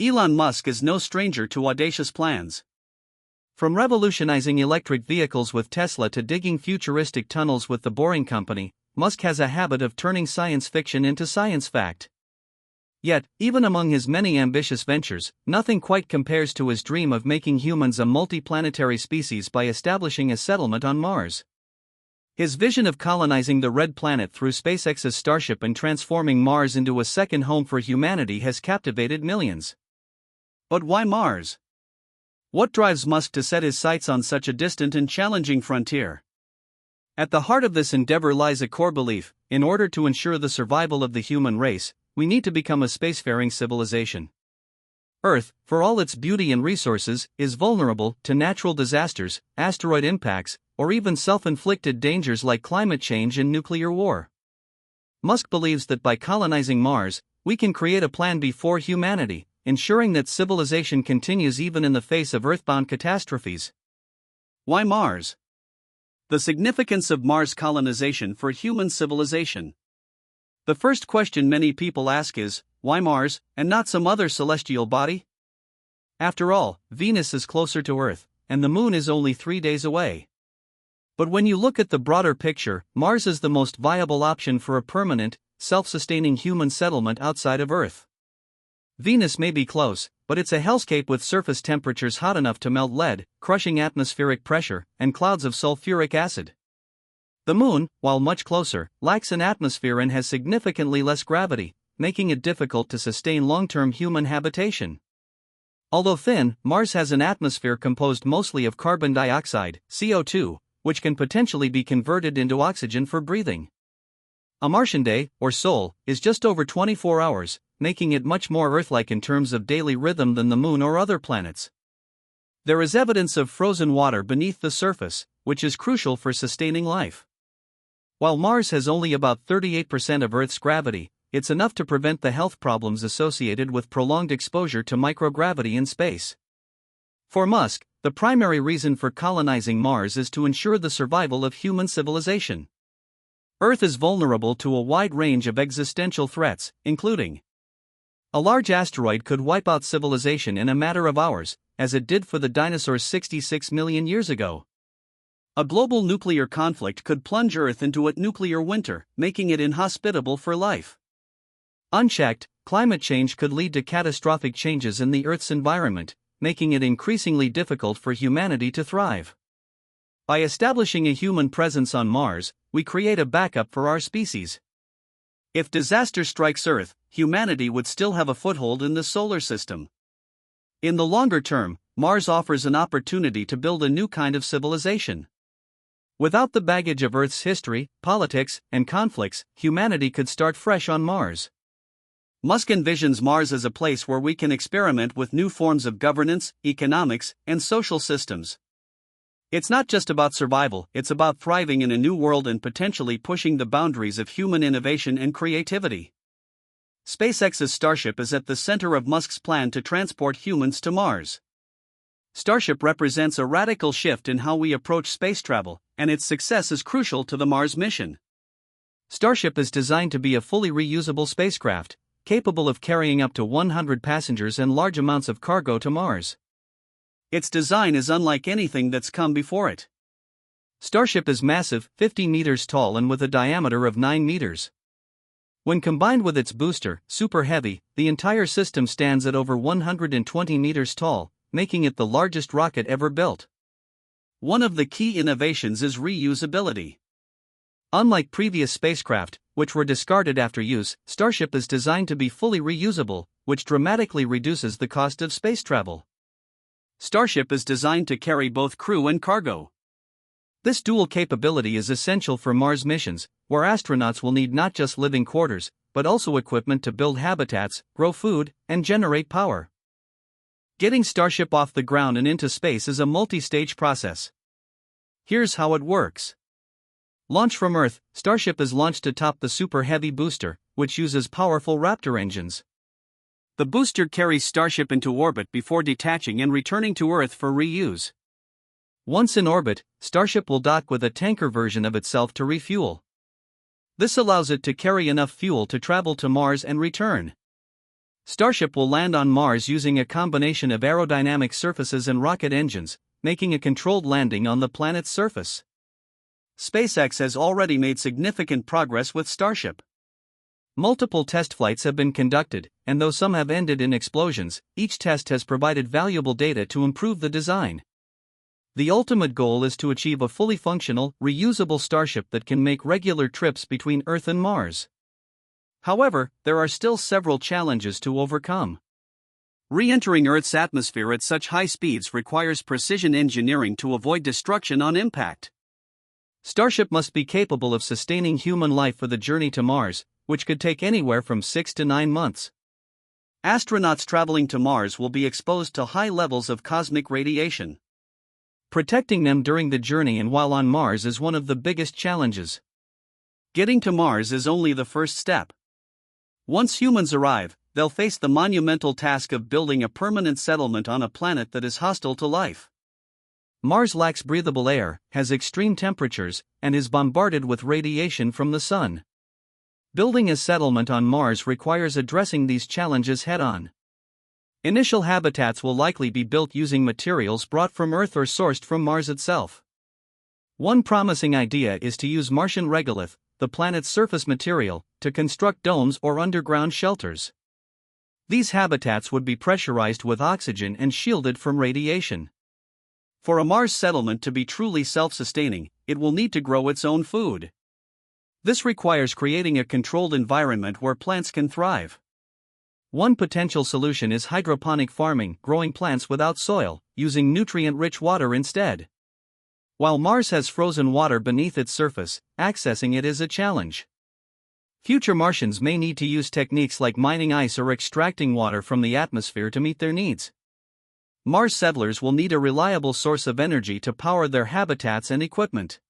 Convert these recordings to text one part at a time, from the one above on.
Elon Musk is no stranger to audacious plans. From revolutionizing electric vehicles with Tesla to digging futuristic tunnels with the Boring Company, Musk has a habit of turning science fiction into science fact. Yet, even among his many ambitious ventures, nothing quite compares to his dream of making humans a multi-planetary species by establishing a settlement on Mars. His vision of colonizing the Red Planet through SpaceX's Starship and transforming Mars into a second home for humanity has captivated millions. But why Mars? What drives Musk to set his sights on such a distant and challenging frontier? At the heart of this endeavor lies a core belief: in order to ensure the survival of the human race, we need to become a spacefaring civilization. Earth, for all its beauty and resources, is vulnerable to natural disasters, asteroid impacts, or even self-inflicted dangers like climate change and nuclear war. Musk believes that by colonizing Mars, we can create a plan B for humanity, ensuring that civilization continues even in the face of Earthbound catastrophes. Why Mars? The significance of Mars colonization for human civilization. The first question many people ask is, why Mars, and not some other celestial body? After all, Venus is closer to Earth, and the Moon is only 3 days away. But when you look at the broader picture, Mars is the most viable option for a permanent, self-sustaining human settlement outside of Earth. Venus may be close, but it's a hellscape with surface temperatures hot enough to melt lead, crushing atmospheric pressure, and clouds of sulfuric acid. The Moon, while much closer, lacks an atmosphere and has significantly less gravity, making it difficult to sustain long-term human habitation. Although thin, Mars has an atmosphere composed mostly of carbon dioxide, CO2, which can potentially be converted into oxygen for breathing. A Martian day, or sol, is just over 24 hours, making it much more Earth-like in terms of daily rhythm than the Moon or other planets. There is evidence of frozen water beneath the surface, which is crucial for sustaining life. While Mars has only about 38% of Earth's gravity, it's enough to prevent the health problems associated with prolonged exposure to microgravity in space. For Musk, the primary reason for colonizing Mars is to ensure the survival of human civilization. Earth is vulnerable to a wide range of existential threats, including a large asteroid could wipe out civilization in a matter of hours, as it did for the dinosaurs 66 million years ago. A global nuclear conflict could plunge Earth into a nuclear winter, making it inhospitable for life. Unchecked, climate change could lead to catastrophic changes in the Earth's environment, making it increasingly difficult for humanity to thrive. By establishing a human presence on Mars, we create a backup for our species. If disaster strikes Earth, humanity would still have a foothold in the solar system. In the longer term, Mars offers an opportunity to build a new kind of civilization. Without the baggage of Earth's history, politics, and conflicts, humanity could start fresh on Mars. Musk envisions Mars as a place where we can experiment with new forms of governance, economics, and social systems. It's not just about survival, it's about thriving in a new world and potentially pushing the boundaries of human innovation and creativity. SpaceX's Starship is at the center of Musk's plan to transport humans to Mars. Starship represents a radical shift in how we approach space travel, and its success is crucial to the Mars mission. Starship is designed to be a fully reusable spacecraft, capable of carrying up to 100 passengers and large amounts of cargo to Mars. Its design is unlike anything that's come before it. Starship is massive, 50 meters tall and with a diameter of 9 meters. When combined with its booster, Super Heavy, the entire system stands at over 120 meters tall, making it the largest rocket ever built. One of the key innovations is reusability. Unlike previous spacecraft, which were discarded after use, Starship is designed to be fully reusable, which dramatically reduces the cost of space travel. Starship is designed to carry both crew and cargo. This dual capability is essential for Mars missions, where astronauts will need not just living quarters, but also equipment to build habitats, grow food, and generate power. Getting Starship off the ground and into space is a multi-stage process. Here's how it works. Launch from Earth, Starship is launched atop the Super Heavy booster, which uses powerful Raptor engines. The booster carries Starship into orbit before detaching and returning to Earth for reuse. Once in orbit, Starship will dock with a tanker version of itself to refuel. This allows it to carry enough fuel to travel to Mars and return. Starship will land on Mars using a combination of aerodynamic surfaces and rocket engines, making a controlled landing on the planet's surface. SpaceX has already made significant progress with Starship. Multiple test flights have been conducted, and though some have ended in explosions, each test has provided valuable data to improve the design. The ultimate goal is to achieve a fully functional, reusable Starship that can make regular trips between Earth and Mars. However, there are still several challenges to overcome. Re-entering Earth's atmosphere at such high speeds requires precision engineering to avoid destruction on impact. Starship must be capable of sustaining human life for the journey to Mars, which could take anywhere from 6 to 9 months. Astronauts traveling to Mars will be exposed to high levels of cosmic radiation. Protecting them during the journey and while on Mars is one of the biggest challenges. Getting to Mars is only the first step. Once humans arrive, they'll face the monumental task of building a permanent settlement on a planet that is hostile to life. Mars lacks breathable air, has extreme temperatures, and is bombarded with radiation from the sun. Building a settlement on Mars requires addressing these challenges head-on. Initial habitats will likely be built using materials brought from Earth or sourced from Mars itself. One promising idea is to use Martian regolith, the planet's surface material, to construct domes or underground shelters. These habitats would be pressurized with oxygen and shielded from radiation. For a Mars settlement to be truly self-sustaining, it will need to grow its own food. This requires creating a controlled environment where plants can thrive. One potential solution is hydroponic farming, growing plants without soil, using nutrient-rich water instead. While Mars has frozen water beneath its surface, accessing it is a challenge. Future Martians may need to use techniques like mining ice or extracting water from the atmosphere to meet their needs. Mars settlers will need a reliable source of energy to power their habitats and equipment.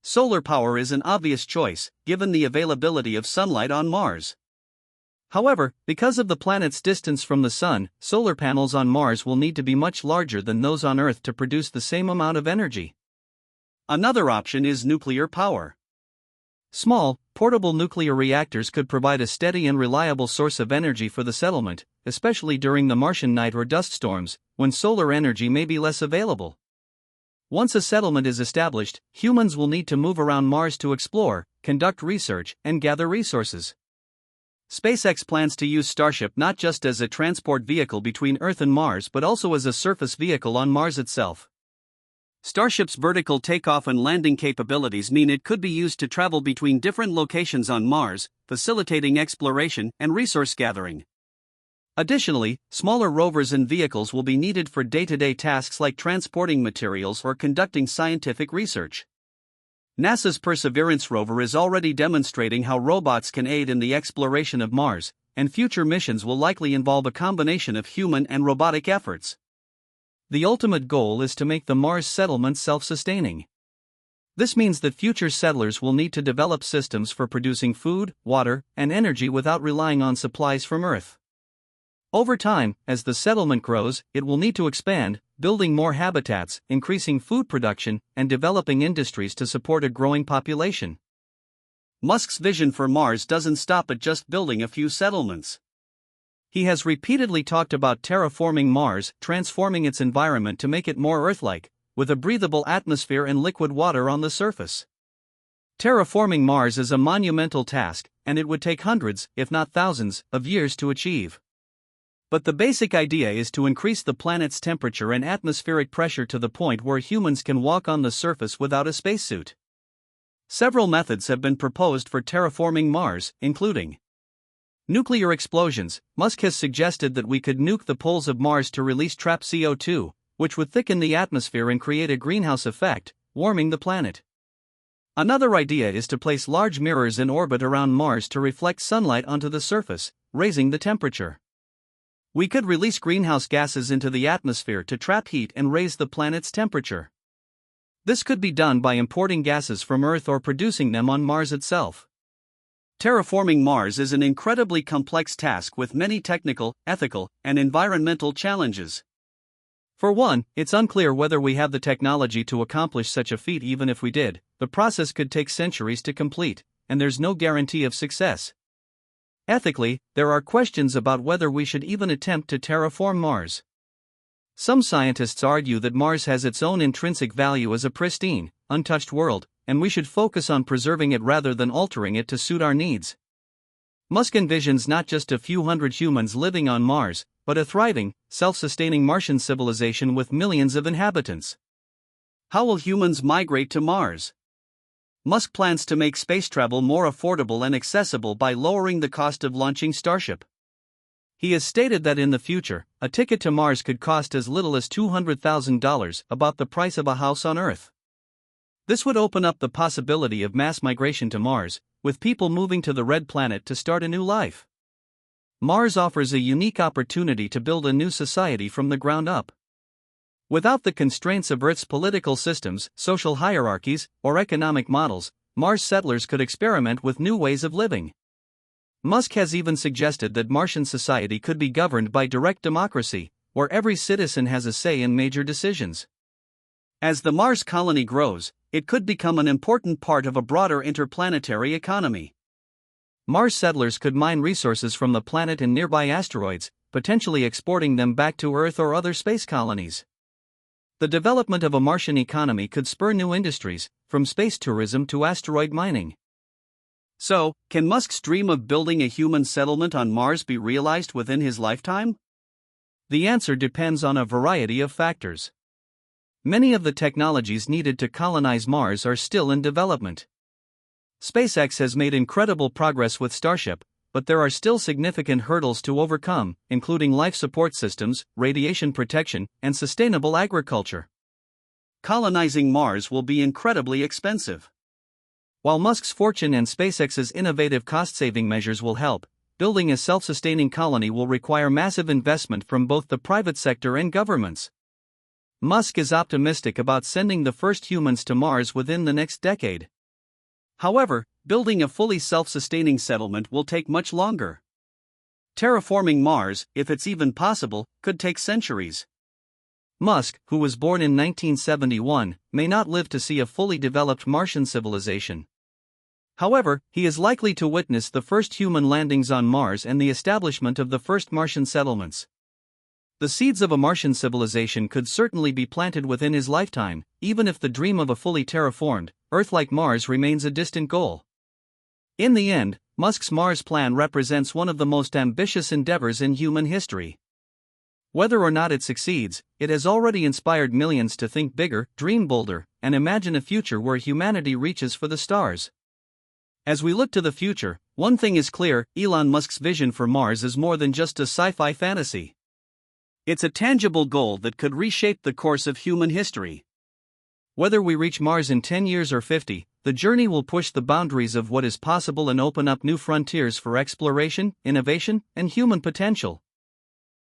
Solar power is an obvious choice, given the availability of sunlight on Mars. However, because of the planet's distance from the Sun, solar panels on Mars will need to be much larger than those on Earth to produce the same amount of energy. Another option is nuclear power. Small, portable nuclear reactors could provide a steady and reliable source of energy for the settlement, especially during the Martian night or dust storms, when solar energy may be less available. Once a settlement is established, humans will need to move around Mars to explore, conduct research, and gather resources. SpaceX plans to use Starship not just as a transport vehicle between Earth and Mars but also as a surface vehicle on Mars itself. Starship's vertical takeoff and landing capabilities mean it could be used to travel between different locations on Mars, facilitating exploration and resource gathering. Additionally, smaller rovers and vehicles will be needed for day-to-day tasks like transporting materials or conducting scientific research. NASA's Perseverance rover is already demonstrating how robots can aid in the exploration of Mars, and future missions will likely involve a combination of human and robotic efforts. The ultimate goal is to make the Mars settlement self-sustaining. This means that future settlers will need to develop systems for producing food, water, and energy without relying on supplies from Earth. Over time, as the settlement grows, it will need to expand, building more habitats, increasing food production, and developing industries to support a growing population. Musk's vision for Mars doesn't stop at just building a few settlements. He has repeatedly talked about terraforming Mars, transforming its environment to make it more Earth-like, with a breathable atmosphere and liquid water on the surface. Terraforming Mars is a monumental task, and it would take hundreds, if not thousands, of years to achieve. But the basic idea is to increase the planet's temperature and atmospheric pressure to the point where humans can walk on the surface without a spacesuit. Several methods have been proposed for terraforming Mars, including nuclear explosions. Musk has suggested that we could nuke the poles of Mars to release trapped CO2, which would thicken the atmosphere and create a greenhouse effect, warming the planet. Another idea is to place large mirrors in orbit around Mars to reflect sunlight onto the surface, raising the temperature. We could release greenhouse gases into the atmosphere to trap heat and raise the planet's temperature. This could be done by importing gases from Earth or producing them on Mars itself. Terraforming Mars is an incredibly complex task with many technical, ethical, and environmental challenges. For one, it's unclear whether we have the technology to accomplish such a feat. Even if we did, the process could take centuries to complete, and there's no guarantee of success. Ethically, there are questions about whether we should even attempt to terraform Mars. Some scientists argue that Mars has its own intrinsic value as a pristine, untouched world, and we should focus on preserving it rather than altering it to suit our needs. Musk envisions not just a few hundred humans living on Mars, but a thriving, self-sustaining Martian civilization with millions of inhabitants. How will humans migrate to Mars? Musk plans to make space travel more affordable and accessible by lowering the cost of launching Starship. He has stated that in the future, a ticket to Mars could cost as little as $200,000, about the price of a house on Earth. This would open up the possibility of mass migration to Mars, with people moving to the red planet to start a new life. Mars offers a unique opportunity to build a new society from the ground up. Without the constraints of Earth's political systems, social hierarchies, or economic models, Mars settlers could experiment with new ways of living. Musk has even suggested that Martian society could be governed by direct democracy, where every citizen has a say in major decisions. As the Mars colony grows, it could become an important part of a broader interplanetary economy. Mars settlers could mine resources from the planet and nearby asteroids, potentially exporting them back to Earth or other space colonies. The development of a Martian economy could spur new industries, from space tourism to asteroid mining. So, can Musk's dream of building a human settlement on Mars be realized within his lifetime? The answer depends on a variety of factors. Many of the technologies needed to colonize Mars are still in development. SpaceX has made incredible progress with Starship, but there are still significant hurdles to overcome, including life support systems, radiation protection, and sustainable agriculture. Colonizing Mars will be incredibly expensive. While Musk's fortune and SpaceX's innovative cost-saving measures will help, building a self-sustaining colony will require massive investment from both the private sector and governments. Musk is optimistic about sending the first humans to Mars within the next decade. However, building a fully self-sustaining settlement will take much longer. Terraforming Mars, if it's even possible, could take centuries. Musk, who was born in 1971, may not live to see a fully developed Martian civilization. However, he is likely to witness the first human landings on Mars and the establishment of the first Martian settlements. The seeds of a Martian civilization could certainly be planted within his lifetime, even if the dream of a fully terraformed, Earth-like Mars remains a distant goal. In the end, Musk's Mars plan represents one of the most ambitious endeavors in human history. Whether or not it succeeds, it has already inspired millions to think bigger, dream bolder, and imagine a future where humanity reaches for the stars. As we look to the future, one thing is clear: Elon Musk's vision for Mars is more than just a sci-fi fantasy. It's a tangible goal that could reshape the course of human history. Whether we reach Mars in 10 years or 50, the journey will push the boundaries of what is possible and open up new frontiers for exploration, innovation, and human potential.